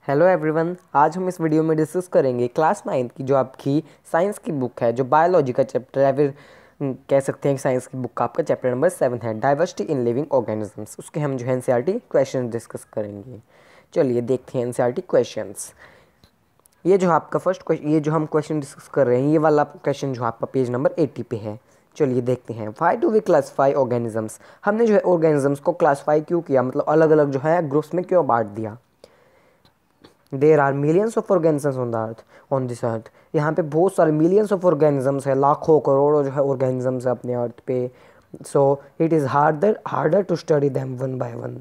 Hello everyone, आज हम इस वीडियो में डिस्कस करेंगे क्लास 9 की जो आपकी साइंस की बुक है, जो बायोलॉजी का चैप्टर है, फिर कह सकते हैं कि साइंस की बुक का आपका चैप्टर नंबर 7 है, डाइवर्सिटी इन लिविंग ऑर्गेनिजम्स। उसके हम जो है एनसीईआरटी क्वेश्चन डिस्कस करेंगे। चलिए देखते हैं एनसीईआरटी क्वेश्चंस। ये जो आपका फर्स्ट क्वेश्चन, ये जो हम क्वेश्चन डिस्कस कर रहे हैं, ये वाला क्वेश्चन जो आपका पेज नंबर 80 पे है। चलिए देखते हैं। Why do we classify organisms? हमने जो है ऑर्गेनिजम्स को क्लासीफाई क्यों किया, मतलब अलग अलग जो है ग्रुप्स में क्यों बांट दिया। There are millions of organisms on the earth, on this earth. यहाँ पे बहुत सारे मिलियंस ऑफ ऑर्गेनिजम्स है, लाखों करोड़ों जो है ऑर्गेनिजम्स है अपने अर्थ पे। So it is harder to study them one by one.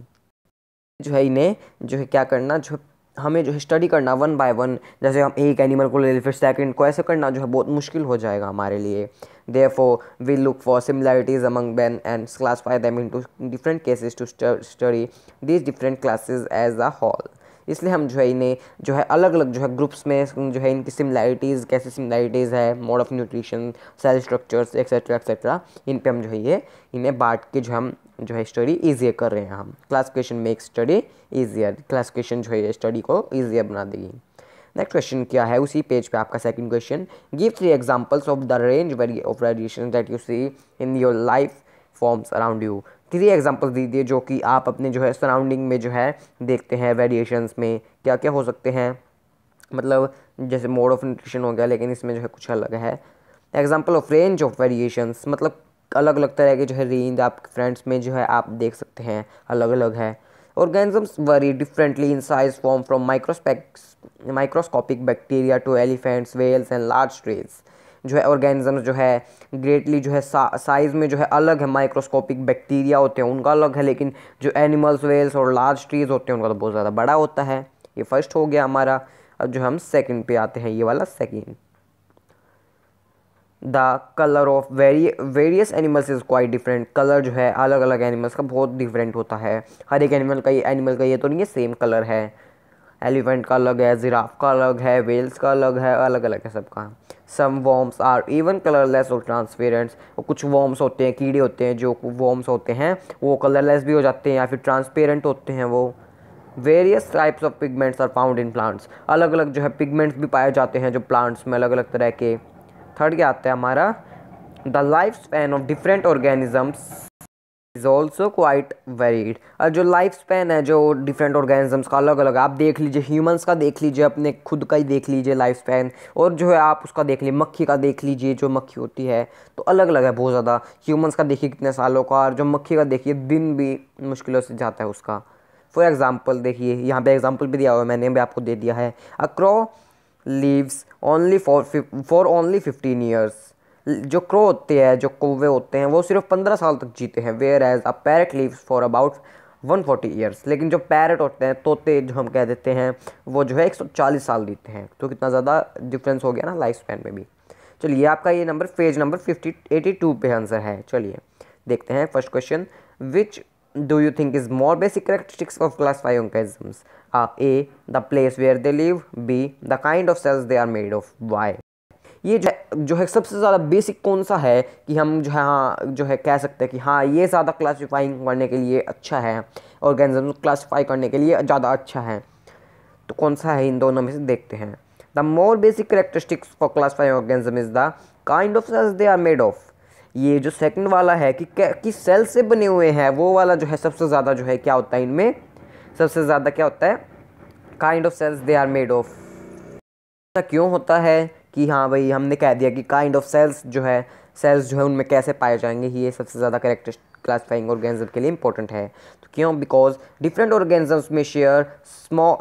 जो है इन्हें जो है क्या करना, जो हमें जो है स्टडी करना वन बाय वन। जैसे हम एक एनिमल को ले लें फिर सेकंड को, ऐसे करना जो है बहुत मुश्किल हो जाएगा हमारे लिए। Therefore we look for similarities among them and classify them into different classes to study these different classes as a whole. इसलिए हम जो है इन्हें जो है अलग अलग जो है ग्रुप्स में जो है इनकी सिमिलैरिटीज़, कैसी सिमिलैरिटीज़ है, mode of nutrition, cell structures etcetera etcetera, इन पे हम जो है ये इन्हें बांट के जो हम जो है स्टडी ईजियर कर रहे हैं। हम classification make study easier, classification जो है स्टडी को ईजियर बना देगी। नेक्स्ट क्वेश्चन क्या है उसी पेज पे आपका second question. Give 3 examples of the range of variation that you see in your life forms around you. 3 examples दीजिए जो कि आप अपने जो है सराउंडिंग में जो है देखते हैं। वेरिएशंस में क्या क्या हो सकते हैं, मतलब जैसे मोड ऑफ न्यूट्रिशन हो गया, लेकिन इसमें जो है कुछ अलग है। Example of range of variations, मतलब अलग अलग तरह के जो है रेंज आपके फ्रेंड्स में जो है आप देख सकते हैं, अलग अलग है। Organisms vary differently in size form from microscopic bacteria to elephants, whales and large trees. जो है ऑर्गेनिजम्स जो है ग्रेटली जो है साइज़ में जो है अलग है। माइक्रोस्कोपिक बैक्टीरिया होते हैं उनका अलग है, लेकिन जो एनिमल्स, वेल्स और लार्ज ट्रीज होते हैं उनका तो बहुत ज़्यादा बड़ा होता है। ये फर्स्ट हो गया हमारा। अब जो हम सेकंड पे आते हैं, ये वाला second. The colour of various animals is quite different. Colour जो है अलग अलग एनिमल्स का बहुत डिफरेंट होता है। हर एक एनिमल का ये तो नहीं है सेम कलर है। एलिफेंट का अलग है, जिराफ का अलग है, वेल्स का अलग है, अलग अलग है सबका। सम वॉर्म्स आर इवन कलरलेस और ट्रांसपेरेंट्स। और कुछ वॉर्म्स होते हैं, कीड़े होते हैं जो वॉर्म्स होते हैं वो कलरलेस भी हो जाते हैं या फिर ट्रांसपेरेंट होते हैं वो। Various types of pigments are found in plants. अलग अलग जो है पिगमेंट्स भी पाए जाते हैं जो प्लांट्स में अलग अलग तरह के। थर्ड क्या आता है हमारा, the life span of different organisms is also quite varied. और जो लाइफ स्पैन है जो डिफरेंट ऑर्गेनिजम्स का अलग अलग, आप देख लीजिए ह्यूमंस का देख लीजिए, अपने खुद का ही देख लीजिए लाइफ स्पैन, और जो है आप उसका देख लीजिए मक्खी का देख लीजिए, जो मक्खी होती है तो अलग अलग है बहुत ज़्यादा। ह्यूमंस का देखिए कितने सालों का, और जो मक्खी का देखिए दिन भी मुश्किलों से जाता है उसका। फॉर एग्जाम्पल देखिए यहाँ पे एग्जाम्पल भी दिया हुआ है, मैंने भी आपको दे दिया है। A crow leaves only for only 15 years. जो क्रो होते हैं, जो कौवे होते हैं, वो सिर्फ 15 साल तक जीते हैं। Whereas a parrot lives for about 140 years. लेकिन जो पैरट होते हैं, तोते जो हम कह देते हैं, वो जो है 140 साल जीते हैं। तो कितना ज़्यादा डिफरेंस हो गया ना लाइफ स्पैन में भी। चलिए आपका ये नंबर पेज नंबर 82 पे आंसर है। चलिए देखते हैं first question. Which do you think is more basic characteristics of classifying organisms? A, the place where they live. B, the kind of cells they are made of. Why? ये जो है सबसे ज़्यादा बेसिक कौन सा है कि हम जो है हाँ जो है कह सकते हैं कि हाँ ये ज़्यादा क्लासीफाइंग करने के लिए अच्छा है, ऑर्गेनिज्म क्लासीफाई करने के लिए ज़्यादा अच्छा है। तो कौन सा है इन दोनों में से, देखते हैं। The more basic characteristics for classifying organism is the kind of cells they are made of. ये जो सेकंड वाला है कि किस सेल से बने हुए हैं, वो वाला जो है सबसे ज़्यादा जो है क्या होता है इनमें, सबसे ज़्यादा क्या होता है, kind of cells they are made of. ऐसा क्यों होता है कि हाँ भाई हमने कह दिया कि काइंड ऑफ सेल्स जो है उनमें कैसे पाए जाएंगे, ये सबसे ज़्यादा करेक्टरिस्टिक क्लासिफाइंग ऑर्गेनिज्म के लिए इंपॉर्टेंट है। तो क्यों, बिकॉज डिफरेंट ऑर्गेनिजम्स में शेयर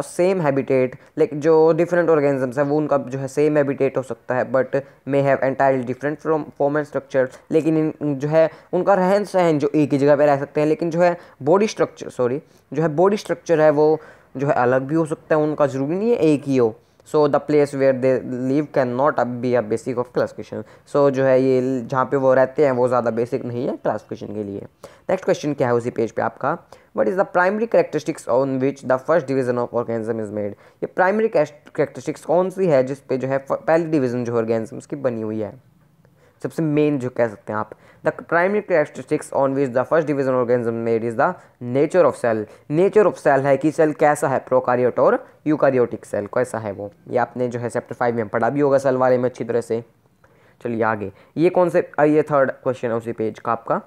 सेम हैबिटेट। लाइक जो डिफरेंट ऑर्गेनिजम्स है वो उनका जो है सेम हैबिटेट हो सकता है, but may have entirely different form and structure. लेकिन जो है उनका रहन सहन जो एक ही जगह पे रह सकते हैं, लेकिन जो है बॉडी स्ट्रक्चर है वो जो है अलग भी हो सकता है, उनका ज़रूरी नहीं है एक ही हो। So the place where they live can not be a basic of classification. So जो है ये जहाँ पे वो रहते हैं वो ज़्यादा बेसिक नहीं है क्लासिफिकेशन के लिए। नेक्स्ट क्वेश्चन क्या है उसी पेज पे आपका, what is the primary characteristics on which the first division of organism is made. ये प्राइमरी कैरेक्टरिस्टिक्स कौन सी है जिस पे जो है पहली डिवीजन जो ऑर्गेनिज्म्स की बनी हुई है। सबसे मेन जो कह सकते हैं आप। The primary characteristics on which the first division organism made is the nature of cell. Nature of cell है कि सेल कैसा है, प्रोकारियोट और यूकारियोटिक सेल कैसा है वो, ये आपने जो है चैप्टर 5 में पढ़ा भी होगा सेल वाले में अच्छी तरह से। चलिए आगे, ये कौन से, ये थर्ड क्वेश्चन है उसी पेज का आपका।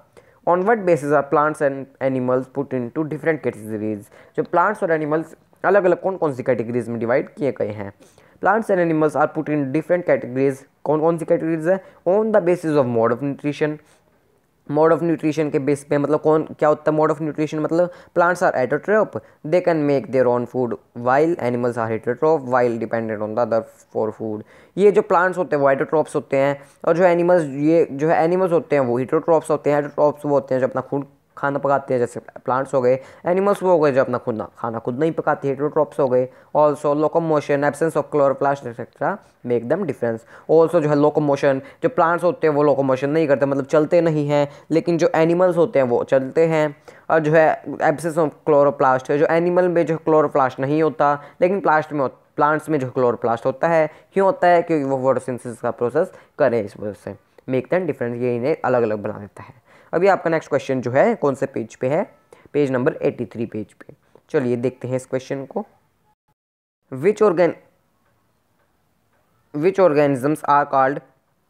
On what basis are plants and animals put into different categories. जो प्लांट्स और एनिमल्स अलग अलग कौन कौन सी कैटेगरीज में डिवाइड किए गए हैं। Plants and animals are put in different categories, कौन कौन सी कैटेगरीज है, on the basis of mode of nutrition. Mode of nutrition के बेस पे, मतलब कौन क्या होता है मोड ऑफ न्यूट्रिशन, मतलब plants are autotroph, they can make their own food, while animals are heterotroph while dependent on the other for food. ये जो प्लांट्स होते हैं वो हेटरोट्रोफ्स होते हैं, और जो एनिमल्स, ये जो है एनिमल्स होते हैं वो हेटरोट्रोफ्स होते हैं। हेटरोट्रोफ्स वो होते हैं जो अपना खुद खाना पकाते हैं, जैसे प्लांट्स हो गए। एनिमल्स वो हो गए जो अपना खुद खाना खुद नहीं पकाते, हेटरोट्रोफ्स हो गए। Also locomotion, absence of chloroplast etcetera make them difference. Also जो है लोकोमोशन, जो प्लांट्स होते हैं वो लोकोमोशन नहीं करते, मतलब चलते नहीं हैं, लेकिन जो एनिमल्स होते हैं वो चलते हैं। और जो है एब्सेंस ऑफ क्लोरोप्लास्ट है, जो एनिमल में जो क्लोरोप्लास्ट नहीं होता, लेकिन प्लांट्स में जो क्लोरोप्लास्ट होता है। क्यों होता है, क्योंकि वो फोटोसिंथेसिस का प्रोसेस करें, इस वजह से मेक दैम डिफरेंस, ये इन्हें अलग अलग बना देता है। अभी आपका नेक्स्ट क्वेश्चन जो है कौन से पेज पे है, पेज नंबर 83 पेज पे। चलिए देखते हैं इस क्वेश्चन को। Which organisms are called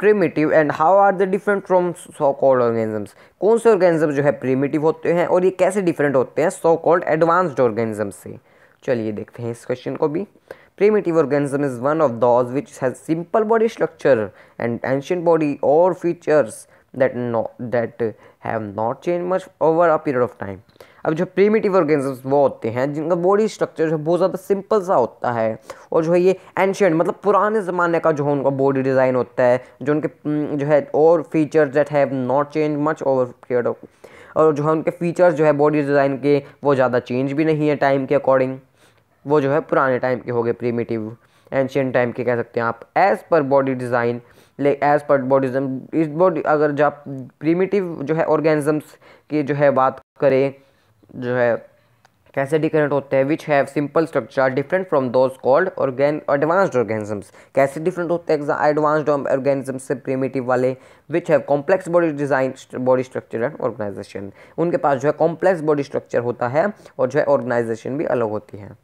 primitive and how are they different from so called organisms. कौन से ऑर्गेनिज्म जो है प्रिमिटिव होते हैं और ये कैसे डिफरेंट होते हैं सो कॉल्ड एडवांस्ड ऑर्गेनिजम्स से। चलिए देखते हैं इस क्वेश्चन को भी। Primitive organism is one of those which has simple body structure and ancient body or features that have not changed much over a period of time। अब जो primitive organisms वो होते हैं जिनका बॉडी स्ट्रक्चर जो बहुत ज़्यादा सिंपल सा होता है, और जो है ये एंशियंट मतलब पुराने ज़माने का जो है उनका बॉडी डिज़ाइन होता है, जो उनके जो है और features that have not change much over period of, और जो है उनके फीचर्स जो है बॉडी डिज़ाइन के वो ज़्यादा चेंज भी नहीं है टाइम के अकॉर्डिंग, वो जो है पुराने टाइम के हो गए प्रीमिटिव, एंशियंट टाइम के कह सकते हैं आप। As per body design, as per body इस बॉडी, अगर जब प्रीमिटिव जो है ऑर्गेनिजम्स की जो है बात करें, जो है कैसे डिफरेंट होते हैं, which have simple structure different from those called advanced organisms. कैसे डिफरेंट होते हैं एडवांस्ड ऑर्गेनिजम्स से प्रीमिटिव वाले, which have complex body design, body structure and organisation. उनके पास जो है कॉम्प्लेक्स बॉडी स्ट्रक्चर होता है और जो है ऑर्गेनाइजेशन भी अलग होती है।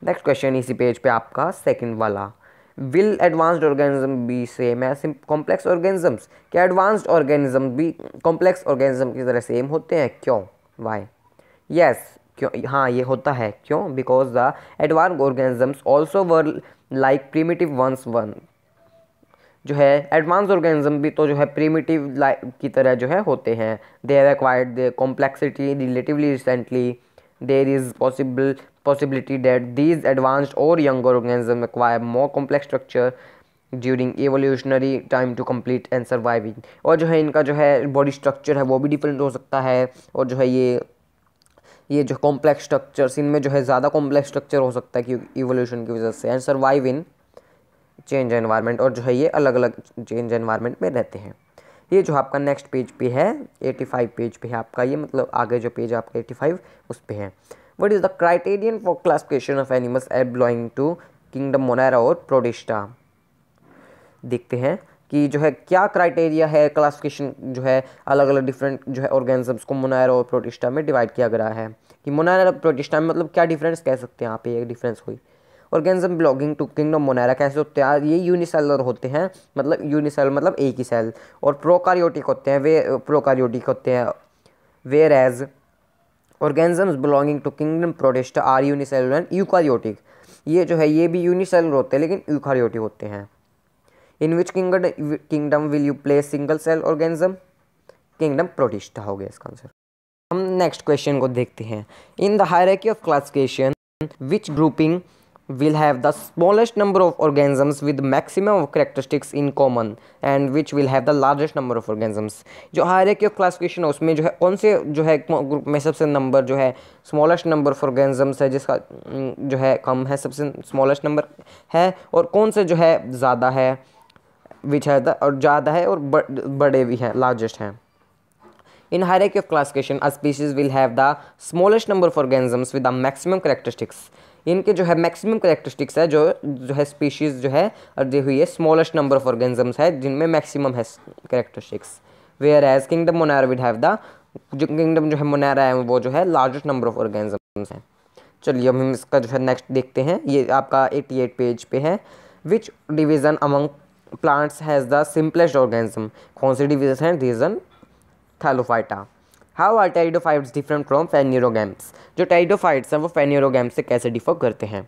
नेक्स्ट क्वेश्चन इसी पेज पे आपका सेकंड वाला। Will advanced organism be same as complex organisms. क्या एडवांस्ड ऑर्गेनिज्म भी कॉम्प्लेक्स ऑर्गेनिज्म की तरह सेम होते हैं, क्यों, वाई? यस, क्यों, हाँ ये होता है, क्यों? Because the advanced organisms also were like primitive ones one. जो है एडवांस ऑर्गेनिज्म भी तो जो है प्रीमिटिव की तरह जो है होते हैं। They have acquired the complexity relatively recently. There is possibility that these advanced or younger organisms acquire more complex structure during evolutionary time to complete and surviving। और जो है इनका जो है बॉडी स्ट्रक्चर है वो भी डिफरेंट हो सकता है, और जो है ये जो कॉम्प्लेक्स स्ट्रक्चर्स, इनमें जो है ज़्यादा कॉम्प्लेक्स स्ट्रक्चर हो सकता है क्योंकि इवोल्यूशन की वजह से, and survive in change environment, और जो है ये अलग अलग चेंज एनवायरनमेंट में रहते हैं। ये जो आपका नेक्स्ट पेज पे है 85 पेज पे है आपका, ये मतलब आगे जो पेज आपका 85 उस पे है। What is the criterion for classification of animals belonging to kingdom Monera और प्रोटिस्टा। देखते हैं कि जो है क्या क्राइटेरिया है क्लासिफिकेशन जो है अलग अलग डिफरेंट जो है ऑर्गेनिजम्स को मोनेरा और प्रोटिस्टा में डिवाइड किया गया है। कि मोनेरा और प्रोटिस्टा में मतलब क्या डिफरेंस कह सकते हैं यहाँ पे, एक डिफरेंस हुई। Organism belonging to kingdom Monera कैसे होते हैं, ये यूनिसेलर होते हैं, मतलब यूनिसेलर मतलब एक ही सेल, और प्रोकारियोटिक होते हैं, वे प्रोकारियोटिक होते हैं। Whereas organisms belonging to kingdom Protista are unicellular and eukaryotic. ये जो है ये भी यूनिसेलर होते हैं लेकिन यूकारियोटिक होते हैं। In which kingdom will you place single cell organism, kingdom Protista हो गया इसका आंसर। हम नेक्स्ट क्वेश्चन को देखते हैं। In the hierarchy of classification which grouping will have the smallest number of organisms with maximum of characteristics in common and which will have the largest number of organisms। जो hierarchy of classification है उसमें जो है कौन से जो है group में सबसे नंबर जो है smallest number of organisms है, जिसका जो है कम है, सबसे smallest number है, और कौन से जो है ज़्यादा है which है और ज़्यादा है और बड़े भी हैं, largest हैं। In hierarchy of classification, a species will have the smallest number of organisms with the maximum characteristics। इनके जो है मैक्सिमम करेक्टरिस्टिक्स है, जो है स्पीशीज़ जो है दी हुई है स्मॉलेस्ट नंबर ऑफ ऑर्गेनिजम्स है जिनमें मैक्सिमम है characteristics. Whereas kingdom Monera with have the, जो किंगडम जो है मोनारा है वो जो है लार्जेस्ट नंबर ऑफ ऑर्गेनिजम्स हैं। चलिए अब हम इसका जो है नेक्स्ट देखते हैं, ये आपका 88 पेज पे है। Which division among plants has the simplest organism, कौन सी डिवीजन है? Division Thallophyta. How are pteridophytes different from phanerogams, जो टेरिडोफाइट्स हैं वो फेनिरोगैम्स से कैसे डिफर करते हैं?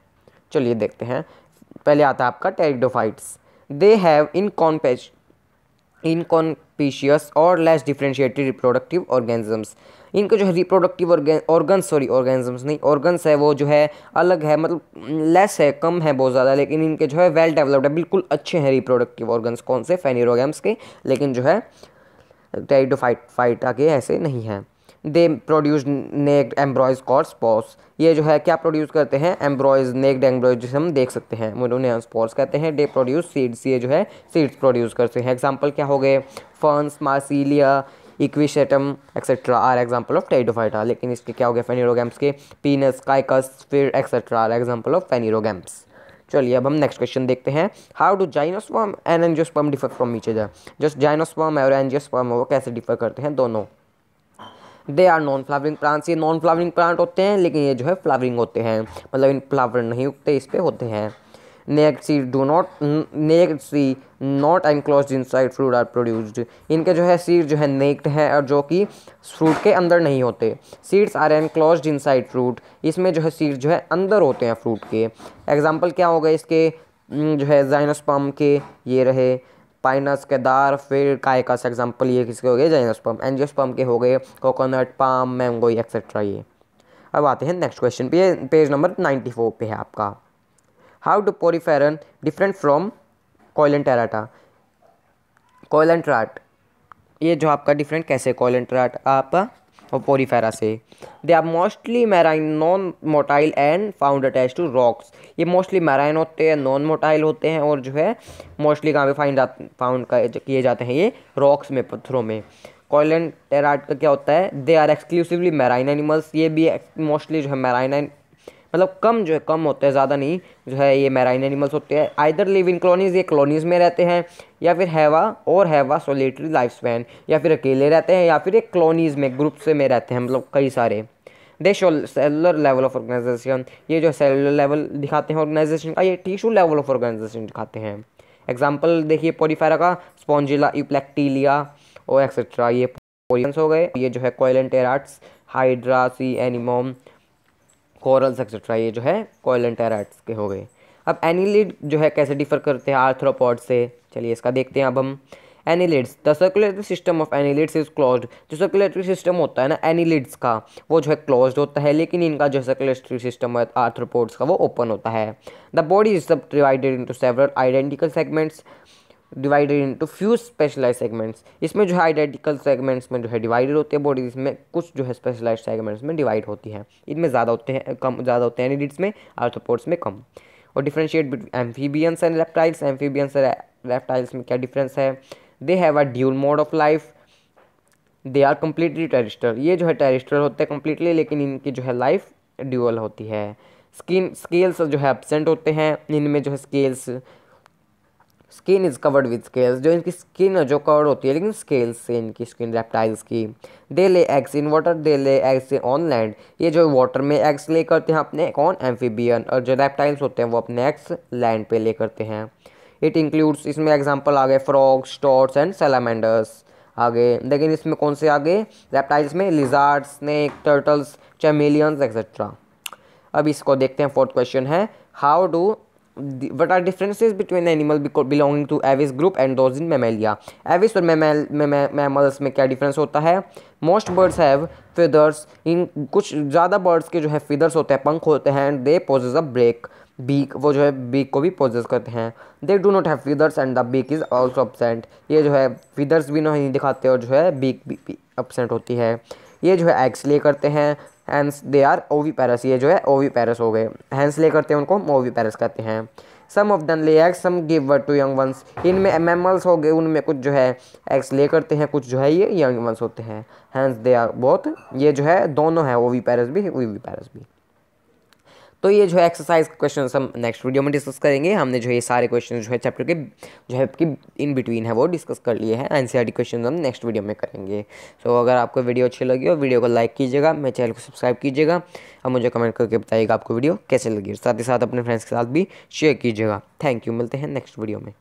चलिए देखते हैं। पहले आता है आपका टेरिडोफाइट्स। दे हैव इनकॉन्स्पिशियस और लेस डिफरेंशिएटेड रिप्रोडक्टिव ऑर्गेनिजम्स। इनके जो है रिप्रोडक्टिव ऑर्गन्स नहीं, ऑर्गन्स है वो जो है अलग है, मतलब लेस है, कम है बहुत ज़्यादा, लेकिन इनके जो है वेल डेवलप्ड है, बिल्कुल अच्छे हैं रिप्रोडक्टिव ऑर्गन्स। कौन से? फेनिरोगैम्स के। लेकिन जो है टेरिडोफाइटा के ऐसे नहीं हैं। They produce naked embryos called spores, ये जो है क्या प्रोड्यूस करते हैं? एम्ब्रॉयज, नेक्ड एम्ब्रॉयज जिसे हम देख सकते हैं, उन्हें स्पोर्स कहते हैं। दे प्रोड्यूस सीड्स, ये जो है सीड्स प्रोड्यूस करते हैं। एग्जांपल क्या हो गए? Ferns, Marsilea, Equisetum etcetera are example of Pteridophyta. लेकिन इसके क्या हो गया फेनिरोगैम्स के? पीनस, काइकस, फिर etcetera are example of phanerogams. चलिए अब हम नेक्स्ट क्वेश्चन देखते हैं। How do gymnosperm and angiosperm differ from each other, जो जाइनोस्पर्म और एंजियोस्पर्म वो कैसे डिफर करते हैं दोनों? They are non flowering plants, ये नॉन फ्लावरिंग प्लांट होते हैं, लेकिन ये जो है फ्लावरिंग होते हैं, मतलब इन फ्लावर नहीं उगते, इस पे होते हैं। नेक्ड सी not enclosed inside fruit are produced, इनके जो है सीड जो है नेक्ड है और जो कि फ्रूट के अंदर नहीं होते। Seeds are enclosed inside fruit, इसमें जो है सीड जो है अंदर होते हैं फ्रूट के। एग्जाम्पल क्या हो गए इसके? जो है जाइनोस्पर्म के ये रहे, पाइनस, केदार, फिर काइकस एग्जाम्पल ये किसके हो गए? जाइनोस्पर्म। एंजियोस्पर्म के हो गए कोकोनट, पाम, मैंगो एक्सेट्रा ये। अब आते हैं नेक्स्ट क्वेश्चन पे, पेज नंबर 94 पे है आपका। हाउ डू पोरीफेरन डिफरेंट फ्रॉम कोइलेंटेराटा, कोइलेंट्राट ये जो आपका डिफरेंट कैसे? कोइलेंट्राट आपका और पोरीफेरा से। They are mostly marine, non motile and found attach to rocks, ये मोस्टली मैराइन होते हैं, नॉन मोटाइल होते हैं और जो है मोस्टली कहाँ पे फाउंड किए जाते हैं? ये रॉक्स में, पत्थरों में। कोइलेंटेराट का क्या होता है? They are exclusively marine animals, ये भी मोस्टली जो है मैराइन, मतलब कम जो है कम होते हैं, ज़्यादा नहीं, जो है ये मैराइन एनिमल्स होते हैं। आइदर लिव इन कॉलोनीज, ये कॉलोनीज में रहते हैं, या फिर हैवा सोलिटरी लाइफ स्पैन, या फिर अकेले रहते हैं, या फिर एक कॉलोनीज में ग्रुप से में रहते हैं, मतलब कई सारे। They show cellular level of organisation, ये जो सेलुलर लेवल दिखाते हैं ऑर्गेनाइजेशन का, ये टिश्यू लेवल ऑफ ऑर्गेनाइजेशन दिखाते हैं। एग्जाम्पल देखिए पोरीफेरा का, स्पॉन्जिला, यूप्लेक्टिलिया और एक्सेट्रा, ये पोरियंस हो गए। ये जो है कोइलेंटेराट्स, हाइड्रा, सी एनिमोम, कोरल्स एक्सेट्रा, ये जो है कोइलेंटेराट्स के हो गए। अब एनिलिड जो है कैसे डिफर करते हैं आर्थ्रोपॉड से? चलिए इसका देखते हैं अब हम। Annelids, the circulatory system of annelids is closed, जो सर्कुलेटरी सिस्टम होता है ना एनिलिड्स का, वो जो है क्लोज्ड होता है, लेकिन इनका जो सर्कुलेटरी सिस्टम है आर्थ्रोपोड्स का वो ओपन होता है। The body is subdivided into several identical segments divided into few specialised segments, इसमें जो है आइडेंटिकल सेगमेंट्स में जो है डिवाइडेड होती है बॉडी, इसमें कुछ जो है स्पेशलाइज्ड सेगमेंट्स में डिवाइड होती है। इनमें ज़्यादा होते हैं, कम ज़्यादा होते हैं एनिलिड्स में, आर्थ्रोपोड्स में कम। और differentiate between amphibians and reptiles, amphibians और रेप्टाइल्स में क्या डिफरेंस है? They have a dual mode of life, they are completely terrestrial, ये जो है टेरिस्ट्रियल होते हैं कम्प्लीटली, लेकिन इनकी जो है लाइफ ड्यूअल होती है। स्केल्स जो है एब्सेंट होते हैं, इनमें जो है skin is covered with scales, जो इनकी स्किन जो कवर्ड होती है लेकिन स्केल्स से इनकी स्किन रेप्टाइल्स की। दे lay eggs in water, they lay eggs on land, ये जो वाटर में एग्स ले करते हैं अपने कौन? एम्फीबियन, और जो रेप्टाइल्स होते हैं वो अपने एग्स लैंड पे ले करते हैं। इट इंक्लूड्स, इसमें एग्जाम्पल आ गए फ्रॉग्स, स्टोर्स एंड सैलामेंडर्स आगे, लेकिन इसमें कौन से आगे? रेप्टाइल्स में लिजार्ड, स्नेक, टर्टल्स, चैमेलियंस एक्सेट्रा। अब इसको देखते हैं, फोर्थ क्वेश्चन है, how do what are differences between animal belonging to avis group and those in mammalia? avis और mammals में क्या डिफरेंस होता है? most birds have feathers, इन कुछ ज़्यादा बर्ड्स के जो है feathers होते हैं, पंख होते हैं, and they possess a beak, वो जो है beak को भी possess करते हैं। they do not have feathers and the beak is also absent, ये जो है feathers भी नहीं दिखाते और जो है beak भी absent होती है। ये जो है eggs ले करते हैं, हैंस दे आर ओवीपेरस, ये जो है ओवीपेरस हो गए, हैंस ले करते हैं उनको ओवीपेरस कहते हैं। Some of them lay eggs, some give birth to young ones, इनमें मैमल्स हो गए, उनमें कुछ जो है एग्स ले करते हैं, कुछ जो है ये यंग वंस होते हैं, हैंस दे आर बोथ, ये जो है दोनों है ओवीपेरस भी ओवीपेरस भी। तो ये जो है एक्सरसाइज क्वेश्चन हम नेक्स्ट वीडियो में डिस्कस करेंगे। हमने जो ये सारे क्वेश्चन जो है चैप्टर के जो है कि इन बिटवीन है वो डिस्कस कर लिए हैं। एनसीईआरटी क्वेश्चन हम नेक्स्ट वीडियो में करेंगे। सो अगर आपको वीडियो अच्छी लगी हो, वीडियो को लाइक कीजिएगा, मेरे चैनल को सब्सक्राइब कीजिएगा और मुझे कमेंट करके बताइएगा आपको वीडियो कैसे लगी। साथ ही साथ अपने फ्रेंड्स के साथ भी शेयर कीजिएगा। थैंक यू, मिलते हैं नेक्स्ट वीडियो में।